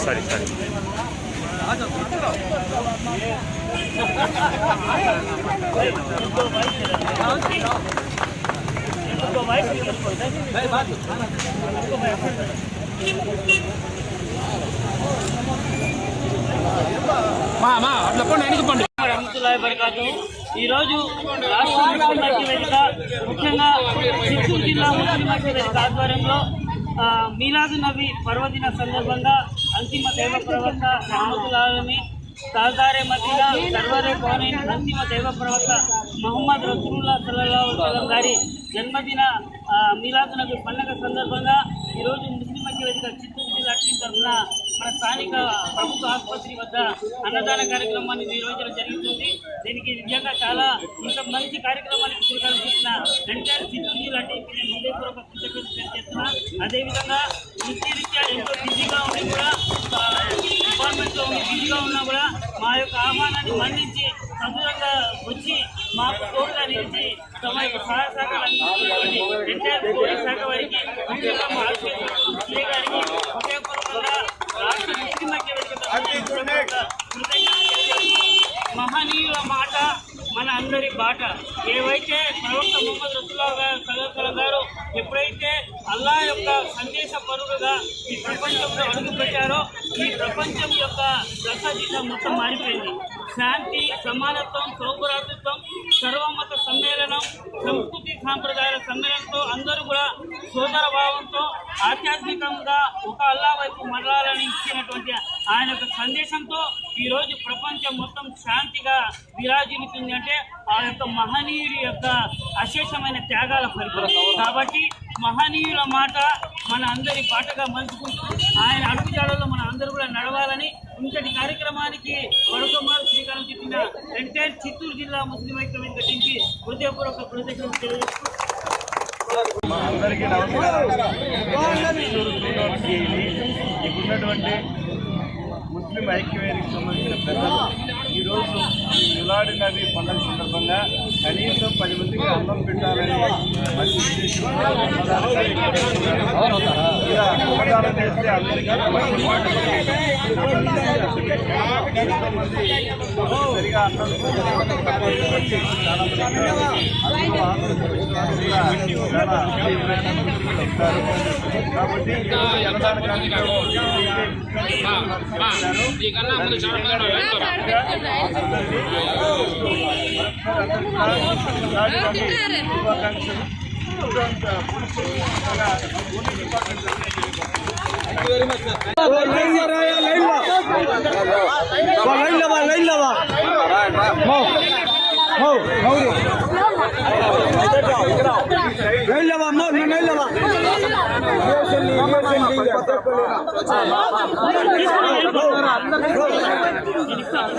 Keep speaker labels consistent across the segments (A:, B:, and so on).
A: సరే సరే
B: ఈరోజు రాష్ట్ర ముస్లిం ఐక్య వేదిక ముఖ్యంగా చిత్తూరు జిల్లా ముస్లిం ఐక్య వేదిక ఆధ్వర్యంలో మీలాదు నబీ పర్వదిన సందర్భంగా అంతిమ దైవ ప్రవక్త రహమతుల్ ఆలమీన్ తాజారే మదీనా సర్వరే కౌనైన్ అంతిమ దైవ ప్రవక్త మొహమ్మద్ రసూలుల్లాహ్ సల్లల్లాహు అలైహి వసల్లం గారి జన్మదిన మీలాదు నబీ పండుగ సందర్భంగా ఈరోజు ముస్లిం ఐక్య వేదిక చిత్తూరు జిల్లా టీం తరఫున మన స్థానిక ప్రభుత్వ ఆసుపత్రి వద్ద అన్నదాన కార్యక్రమాన్ని నిర్వహించడం జరుగుతుంది. దీనికి నిజంగా చాలా ఇంత మంచి కార్యక్రమానికి శ్రీకారం చుట్టిన ఎంటైర్ చిత్తూరు జిల్లా టీంకి నేను హృదయపూర్వక కృతజ్ఞతలు తెలియజేస్తున్నా. అదేవిధంగా వృత్తిరీత్యా ఎంతో బిజీగా ఉండి కూడా డిపార్ట్మెంట్లో బిజీగా ఉన్నా కూడా మా యొక్క ఆహ్వానాన్ని మన్నించి సదూరంగా వచ్చి మాకు తోడుగా నిలిచి తమ యొక్క సహాయ సహకారాలు అందిస్తున్నటువంటి ఎంటైర్ పోలీస్ శాఖ వారికి ముఖ్యంగా మా ఆర్టీసీ గారికి హృదయపూర్వకంగా రాష్ట్ర ముస్లిం ఐక్య వేదిక మహనీయుల మాట మన అందరి బాట. ఏవైతే ప్రవక్త మొహమ్మద్ రసూలుల్లాహ్ సల్లల్లాహు అలైహి గారు ఎప్పుడైతే అల్లాహ్ యొక్క సందేశ పరుడుగా ఈ ప్రపంచంలో అడుగుపెట్టారో ఈ ప్రపంచం యొక్క దశ మొత్తం మారిపోయింది. శాంతి, సమానత్వం, సౌభ్రాతృత్వం, సర్వమత సమ్మేళనం, సంస్కృతి సాంప్రదాయాల సమ్మేళనంతో అందరూ కూడా సోదర భావంతో ఆధ్యాత్మికంగా ఒక అల్లా వైపు మరలాలని ఇచ్చినటువంటి ఆయన యొక్క సందేశంతో ఈరోజు ప్రపంచం మొత్తం శాంతిగా విరాజిల్లుతుంది. అంటే ఆ యొక్క మహనీయుడి యొక్క అశేషమైన త్యాగాల ఫలితం. కాబట్టి మహనీయుల మాట మన అందరి పాటగా మలుచుకుంటూ ఆయన అడుగుజాడల్లో మన అందరూ కూడా నడవాలని ఇంతటి కార్యక్రమానికి మరొకమారు శ్రీకారం చుట్టిన ఎంటైర్ చిత్తూరు జిల్లా ముస్లిం ఐక్య వేదిక టీంకి హృదయపూర్వక కృతజ్ఞతలు తెలియజేస్తూ
C: అందరికీ నమస్కారం. ఇప్పుడున్నటువంటి ముస్లిం ఐక్య వేదికకు సంబంధించిన పెద్దలు ఈరోజు మిలాడ్ నబీ పండుగ సందర్భంగా కనీసం 10 మందికి అన్నం పెట్టాలని మంచి ఉద్దేశంతో అన్నదానం చేస్తే అందరికీ సరిగా అన్నం కాబట్టి
D: Sar,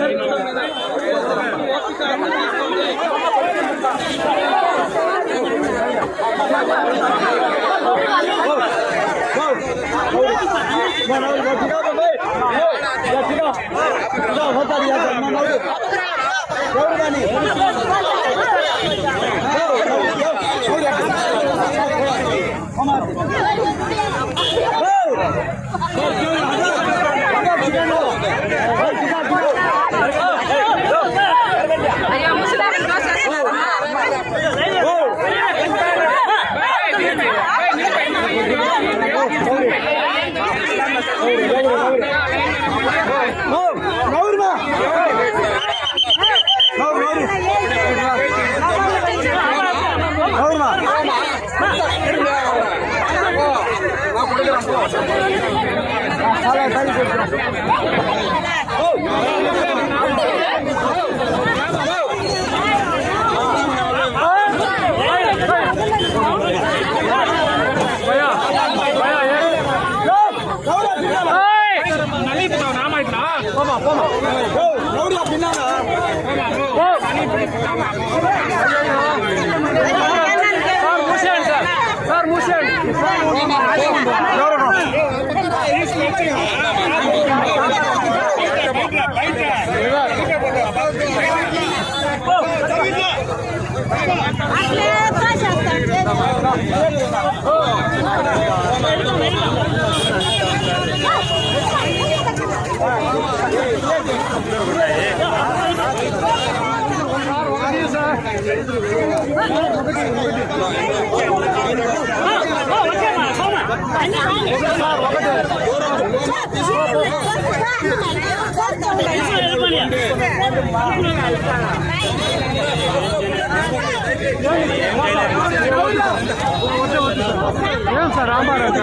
A: ఏం సార్ రామారావు